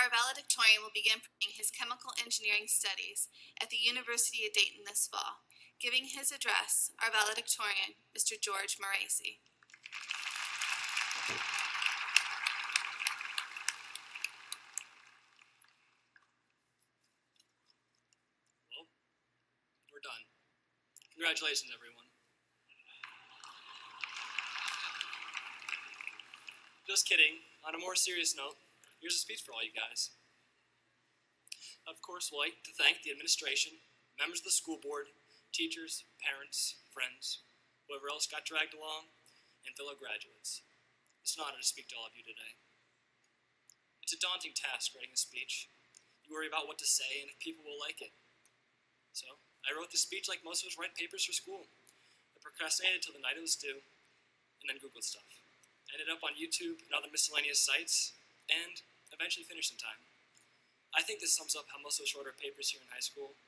Our valedictorian will begin his chemical engineering studies at the University of Dayton this fall. Giving his address, our valedictorian, Mr. George Moresea. Well, we're done. Congratulations, everyone. Just kidding. On a more serious note, here's a speech for all you guys. Of course, we'd like to thank the administration, members of the school board, teachers, parents, friends, whoever else got dragged along, and fellow graduates. It's an honor to speak to all of you today. It's a daunting task writing a speech. You worry about what to say and if people will like it. So, I wrote the speech like most of us write papers for school. I procrastinated till the night it was due, and then Googled stuff. I ended up on YouTube and other miscellaneous sites, and eventually finished in time. I think this sums up how most of us wrote our papers here in high school,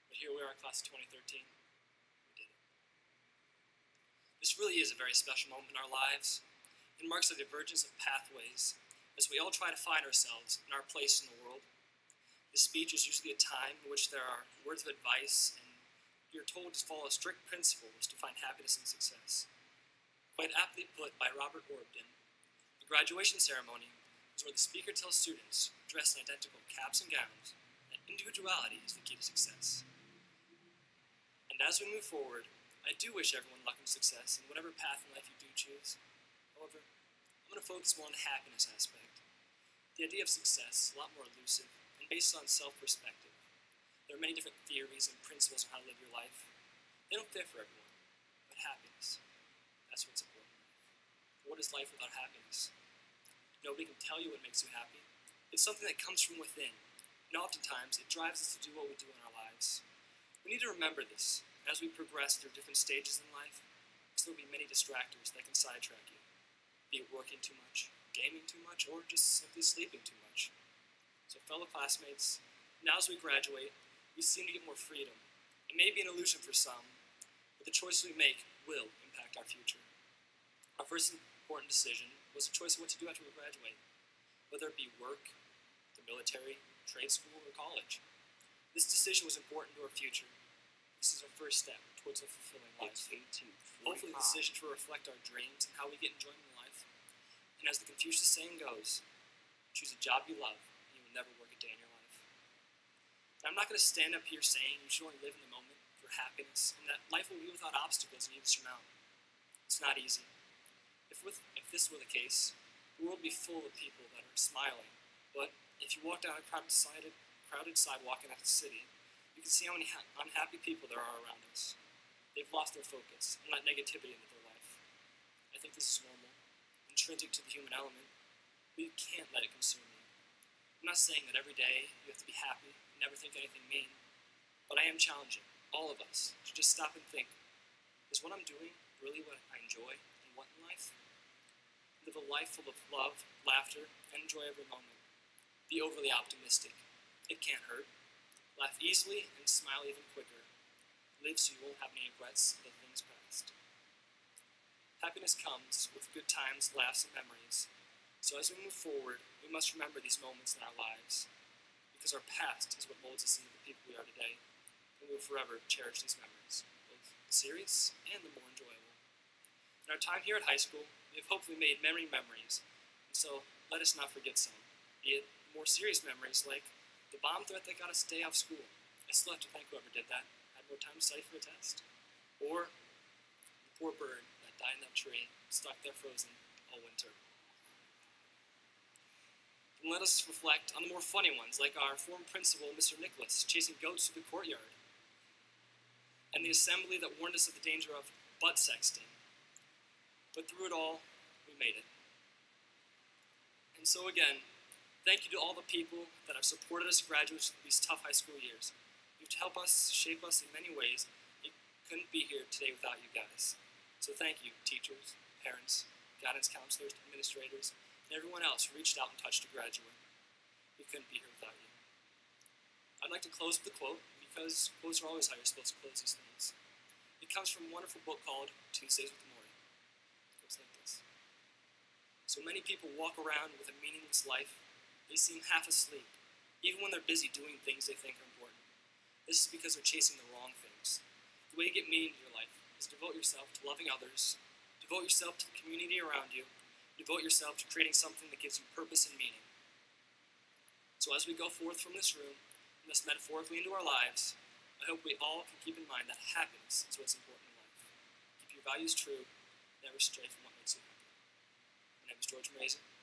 but here we are in class of 2013. We did it. This really is a very special moment in our lives. It marks the divergence of pathways as we all try to find ourselves and our place in the world. This speech is usually a time in which there are words of advice and you're told to follow strict principles to find happiness and success. Quite aptly put by Robert Orben, the graduation ceremony is where the speaker tells students, dressed in identical caps and gowns, that individuality is the key to success. And as we move forward, I do wish everyone luck and success in whatever path in life you do choose. However, I'm going to focus more on the happiness aspect. The idea of success is a lot more elusive and based on self-perspective. There are many different theories and principles on how to live your life. They don't fit for everyone, but happiness, that's what's important. What is life without happiness? Nobody can tell you what makes you happy. It's something that comes from within, and oftentimes it drives us to do what we do in our lives. We need to remember this as we progress through different stages in life, because there will be many distractors that can sidetrack you, be it working too much, gaming too much, or just simply sleeping too much. So fellow classmates, now as we graduate, we seem to get more freedom. It may be an illusion for some, but the choices we make will impact our future. Our first important decision was the choice of what to do after we graduate, whether it be work, the military, trade school, or college. This decision was important to our future. This is our first step towards a fulfilling life. Hopefully the decision will reflect our dreams and how we get enjoyment in life. And as the Confucius saying goes, choose a job you love and you will never work a day in your life. Now, I'm not going to stand up here saying you should only live in the moment for happiness and that life will be without obstacles you need to surmount. It's not easy. If this were the case, the world would be full of people that are smiling. But if you walk down a crowded sidewalk in a city, you can see how many unhappy people there are around us. They've lost their focus and let negativity into their life. I think this is normal, intrinsic to the human element, but you can't let it consume you. I'm not saying that every day you have to be happy and never think anything mean, but I am challenging all of us to just stop and think, is what I'm doing really what I enjoy and want in life? Live a life full of love, laughter, and enjoy every moment. Be overly optimistic. It can't hurt. Laugh easily and smile even quicker. Live so you won't have any regrets of the things past. Happiness comes with good times, laughs, and memories. So as we move forward, we must remember these moments in our lives, because our past is what molds us into the people we are today, and we will forever cherish these memories, both the serious and the more enjoyable. In our time here at high school, we have hopefully made many memories, and so let us not forget some, be it more serious memories like the bomb threat that got us a day off school. I still have to thank whoever did that, had more time to study for a test. Or the poor bird that died in that tree, stuck there frozen all winter. And let us reflect on the more funny ones, like our former principal, Mr. Nicholas, chasing goats through the courtyard, and the assembly that warned us of the danger of butt sexting. But through it all, we made it. And so again, thank you to all the people that have supported us graduates through these tough high school years. You've helped us, shape us in many ways. We couldn't be here today without you guys. So thank you, teachers, parents, guidance counselors, administrators, and everyone else who reached out and touched a graduate. We couldn't be here without you. I'd like to close with a quote, because quotes are always how you're supposed to close these things. It comes from a wonderful book called Tuesdays with Morrie. It goes like this. So many people walk around with a meaningless life, They seem half asleep, even when they're busy doing things they think are important. This is because they're chasing the wrong things. The way to get meaning to your life is devote yourself to loving others, devote yourself to the community around you, devote yourself to creating something that gives you purpose and meaning. So as we go forth from this room, and thus metaphorically into our lives, I hope we all can keep in mind that happiness is what's important in life. Keep your values true, never stray from what makes you happy. My name is George Moresea.